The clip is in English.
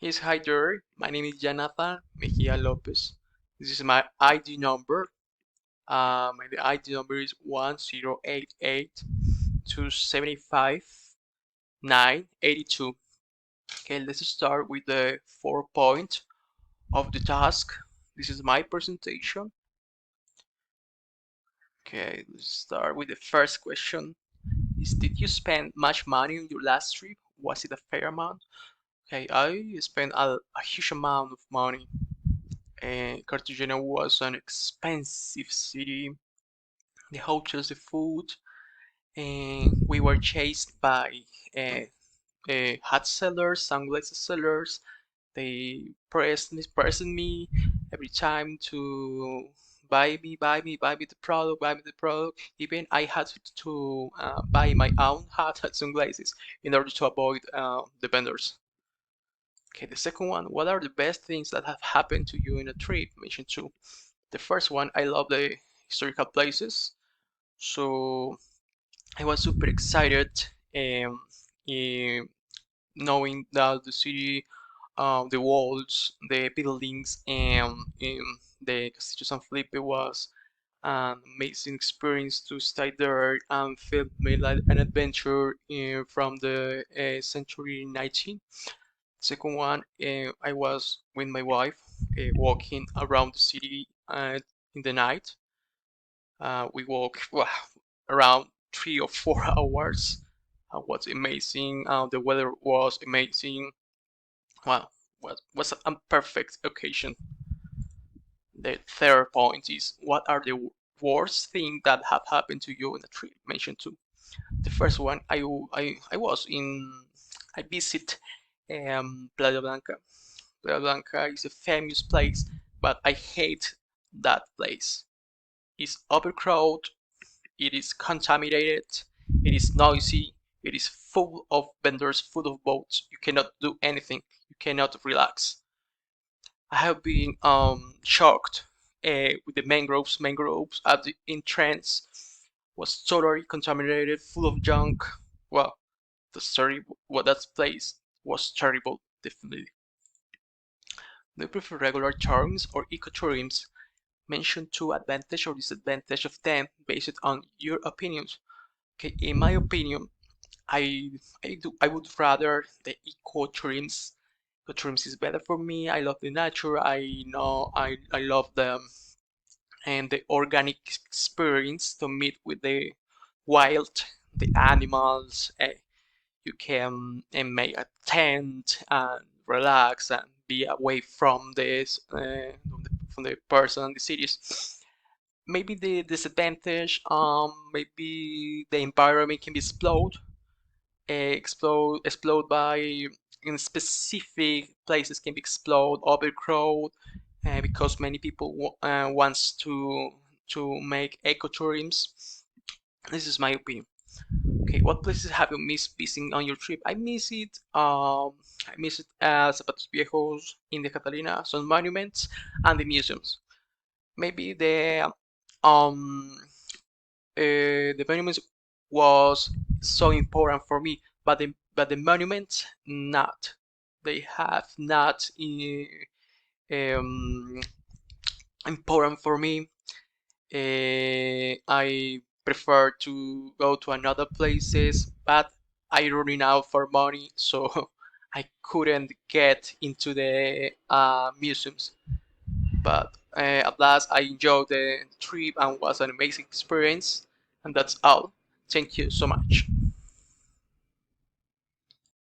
Yes, hi there. My name is Jonathan Mejia Lopez. This is my ID number. My ID number is 1088275 982. Okay, let's start with the 4 point of the task. This is my presentation. Okay, let's start with the first question. Did you spend much money on your last trip? Was it a fair amount? Okay, I spent a huge amount of money. Cartagena was an expensive city. The hotels, the food, and we were chased by uh, hat sellers, sunglasses sellers. They pressed me every time to buy me the product, buy me the product. Even I had to buy my own hat and sunglasses in order to avoid the vendors. Okay, the second one, what are the best things that have happened to you in a trip? Mention two. The first one, I love the historical places. So I was super excited in knowing that the city, the walls, the buildings, and the Castillo San Felipe was an amazing experience to stay there and feel me like an adventure from the century 19. Second one, I was with my wife walking around the city in the night. We walked around 3 or 4 hours. Was amazing. The weather was amazing. Wow, was a perfect occasion. The third point is what are the worst things that have happened to you in a trip? Mention two. The first one, I was in I visit Playa Blanca. Playa Blanca is a famous place, but I hate that place. It's overcrowded, it is contaminated, it is noisy, it is full of vendors, full of boats. You cannot do anything, you cannot relax. I have been shocked with the mangroves. Mangroves at the entrance was totally contaminated, full of junk. Well, the story, what that place was terrible, definitely. Do you prefer regular tourism or ecotourism? Mention two advantage or disadvantage of them based on your opinions. Okay, in my opinion, I would rather the ecotourism. Ecotourism is better for me. I love the nature. I know I love them and the organic experience to meet with the wild, the animals. You can make a tent and relax and be away from this from the person in the cities. Maybe the disadvantage, maybe the environment can be explode by in specific places can be explode, overcrowd, because many people wants to make ecotourism. This is my opinion. Okay, what places have you missed visiting on your trip? I miss it Zapatos Viejos, India Catalina, some monuments, and the museums. Maybe um the monuments was so important for me, but the monuments not. They have not um, important for me. I prefer to go to another places, but I running out for money, so I couldn't get into the museums. But at last, I enjoyed the trip and was an amazing experience. And that's all. Thank you so much.